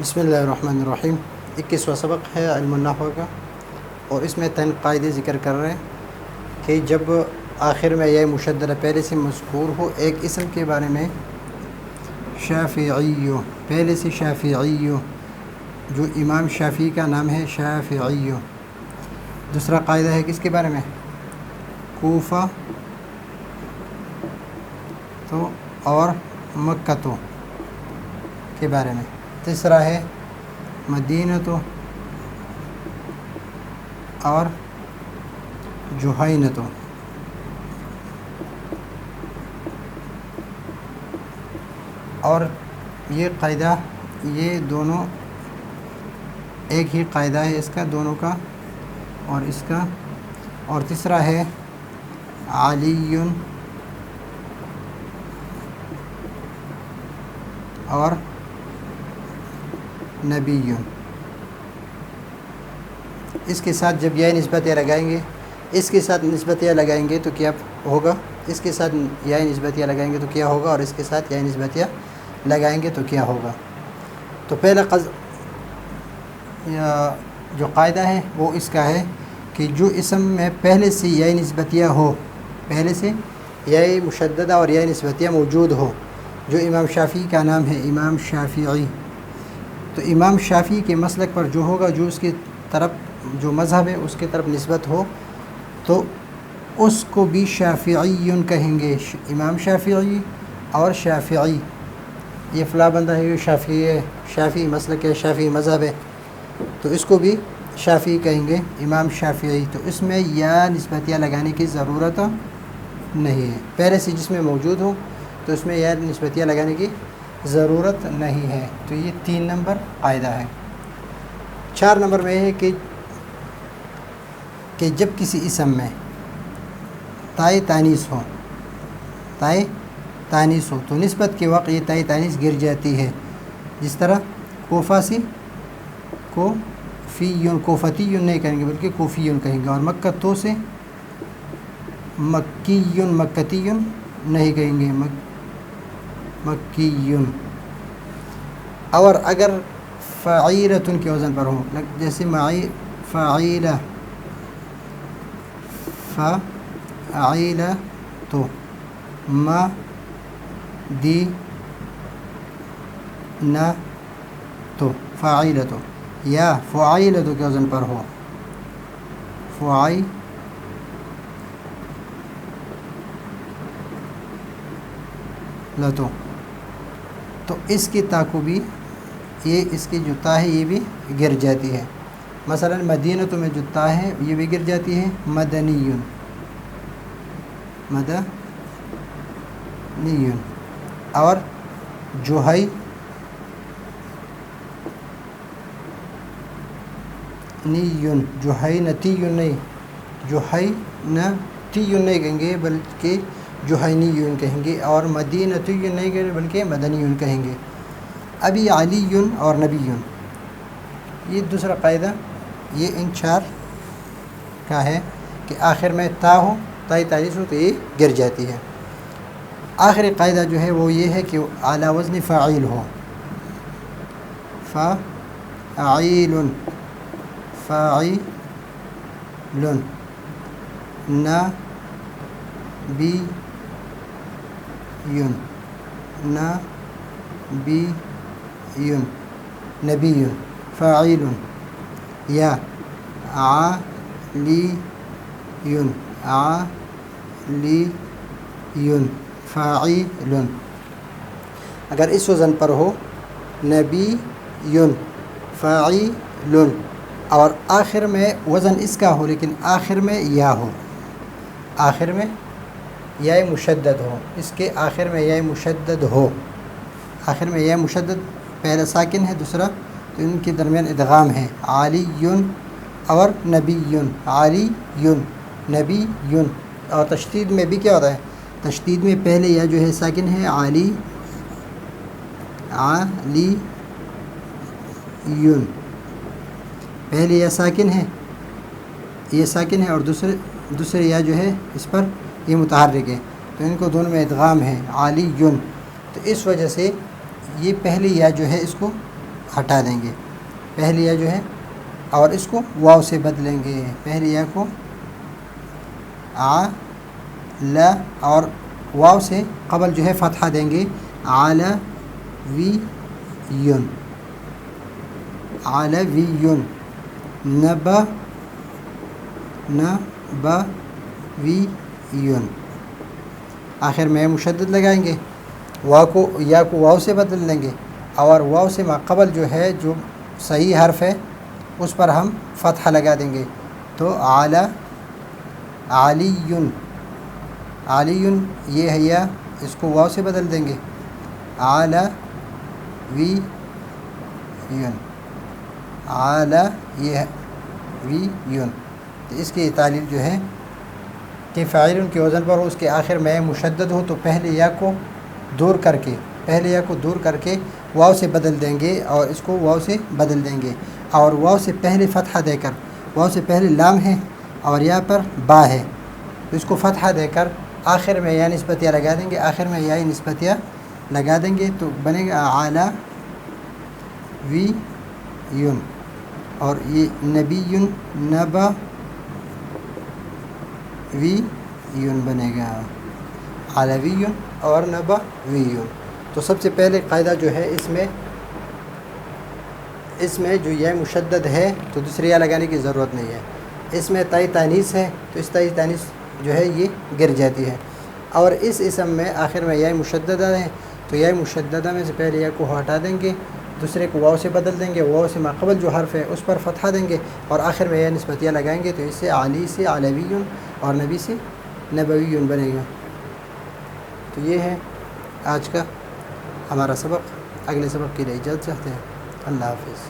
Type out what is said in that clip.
بسم اللہ الرحمن الرحیم 21واں سبق ہے علم النحو کا، اور اس میں 3 قاعدے ذکر کر رہے ہیں کہ جب آخر میں یہ مشددہ پہلے سے مذکور ہو ایک اسم کے بارے میں شافعی، پہلے سے شافعی جو امام شافعی کا نام ہے شافعی۔ دوسرا قاعدہ ہے کس کے بارے میں؟ کوفہ تو اور مکہ تو کے بارے میں۔ تیسرا ہے مدینہ تو اور جوہینہ تو۔ اور یہ قاعدہ، یہ دونوں ایک ہی قاعدہ ہے اس کا دونوں کا اور اس کا۔ اور تیسرا ہے علی اور نبی۔ اس کے ساتھ جب یہ نسبتیں لگائیں گے، اس کے ساتھ نسبتیں لگائیں گے تو کیا ہوگا؟ اس کے ساتھ یہ نسبتیں لگائیں گے تو کیا ہوگا؟ اور اس کے ساتھ یہ نسبتیں لگائیں گے تو کیا ہوگا؟ تو پہلا جو قاعدہ ہے وہ اس کا ہے کہ جو اسم میں پہلے سے یہ نسبتیہ ہو، پہلے سے یہ مشددہ اور یہ نسبتیہ موجود ہو، جو امام شافعی کا نام ہے امام شافعی، تو امام شافعی کے مسلک پر جو ہوگا، جو اس کی طرف جو مذہب ہے اس کی طرف نسبت ہو، تو اس کو بھی شافعی کہیں گے۔ امام شافعی اور شافعی، یہ فلاں بندہ ہے، یہ شافعی ہے، شافعی مسلک ہے، شافعی مذہب ہے، تو اس کو بھی شافعی کہیں گے، امام شافعی۔ تو اس میں یا نسبتیہ لگانے کی ضرورت نہیں ہے، پہلے سے جس میں موجود ہو تو اس میں یا نسبتیہ لگانے کی ضرورت نہیں ہے۔ تو یہ 3 نمبر قاعدہ ہے۔ 4 نمبر میں ہے کہ جب کسی اسم میں تائے تانیث ہو، تائے تانیث ہو تو نسبت کے وقت یہ تائے تانیث گر جاتی ہے، جس طرح کوفہ سے کوفیون، کوفتی نہیں کہیں گے بلکہ کوفیون کہیں گے، اور مکہ تو سے مکیون، مکتیون نہیں کہیں گے، مکیون۔ اور اگر فعیلۃ کے وزن پر ہو، جیسے فعیلہ، فعیلۃ، مدینۃ، فعیلۃ، یا فعیلۃ کے وزن پر ہو، فعیلۃ، تو اس کی تا کو بھی، یہ اس کی جو تا ہے یہ بھی گر جاتی ہے۔ مثلا مدینہ میں جو تا ہے یہ بھی گر جاتی ہے، مدنیون، مدنیون۔ اور جوہینیون، جوہینتیون نہیں، جوہینتیون نہیں کہیں گے بلکہ جوہینیون کہیں گے، اور مدینتیون نہیں کہیں گے بلکہ مدنیون کہیں گے۔ ابھی علیون اور نبیون، یہ دوسرا قاعدہ، یہ ان 4 کا ہے کہ آخر میں تا ہو، تائے تانیث ہو تو یہ گر جاتی ہے۔ آخری قاعدہ جو ہے وہ یہ ہے کہ اعلیٰ وزن فاعل ہو، فاعل، فاعل، نبیون، نبیون، نبیون، فاعل، یا عالیون، عالیون، فاعل۔ اگر اس وزن پر ہو نبیون، فاعل، اور آخر میں وزن اس کا ہو لیکن آخر میں یا ہو، آخر میں یا مشدد ہو، اس کے آخر میں یا مشدد ہو، آخر میں یا مشدد، پہلا ساکن ہے دوسرا تو ان کے درمیان ادغام ہے، علیون اور نبیون، علیون، نبیون۔ اور تشدید میں بھی کیا ہوتا ہے؟ تشدید میں پہلے یا جو ہے ساکن ہے، علی، علیون، پہلے یا ساکن ہے، یہ ساکن ہے، اور دوسرے یا جو ہے اس پر یہ متحرک ہے، تو ان کو دونوں میں ادغام ہے، علیون۔ تو اس وجہ سے یہ پہلی یا جو ہے اس کو ہٹا دیں گے، پہلی یا جو ہے، اور اس کو واو سے بدلیں گے، پہلی یا کو ل اور واو سے قبل جو ہے فتحہ دیں گے، علویون، علویون، نبویون، آخر میں مشدد لگائیں گے، واو کو یا کو واو سے بدل لیں گے، اور واو سے ما قبل جو ہے جو صحیح حرف ہے اس پر ہم فتحہ لگا دیں گے، تو علیون، علیون یہ ہے یا، اس کو واو سے بدل دیں گے، علویون، علویون، تو اس کی تعلیل جو ہے کہ فاعلن کے وزن پر ہو، اس کے آخر میں مشدد ہو تو پہلے یا کو دور کر کے واو سے بدل دیں گے، اور اس کو واو سے بدل دیں گے، اور واو سے پہلے فتحہ دے کر، واو سے پہلے لام ہے اور یا پر با ہے، تو اس کو فتحہ دے کر آخر میں یا نسبتیہ لگا دیں گے، آخر میں یا نسبتیہ لگا دیں گے، تو بنے گا علیویون، اور یہ نبیون، نبویون بنے گا، علویون اور نبویون۔ تو سب سے پہلے قاعدہ جو ہے اس میں جو یہ مشدد ہے تو دوسری یا لگانے کی ضرورت نہیں ہے، اس میں تائی تانیث ہے تو اس تائی تانیث جو ہے یہ گر جاتی ہے، اور اس اسم میں آخر میں یا مشددہ ہے تو یا مشددہ میں سے پہلے یا کو ہٹا دیں گے، دوسرے کو واو سے بدل دیں گے، واو سے ماقبل جو حرف ہے اس پر فتحہ دیں گے، اور آخر میں یا نسبتیہ لگائیں گے، تو اس سے علی سے علویون اور نبی سے نبویون بنے گا۔ تو یہ ہے آج کا ہمارا سبق، اگلے سبق کے لیے اجازت چاہتے ہیں، اللہ حافظ۔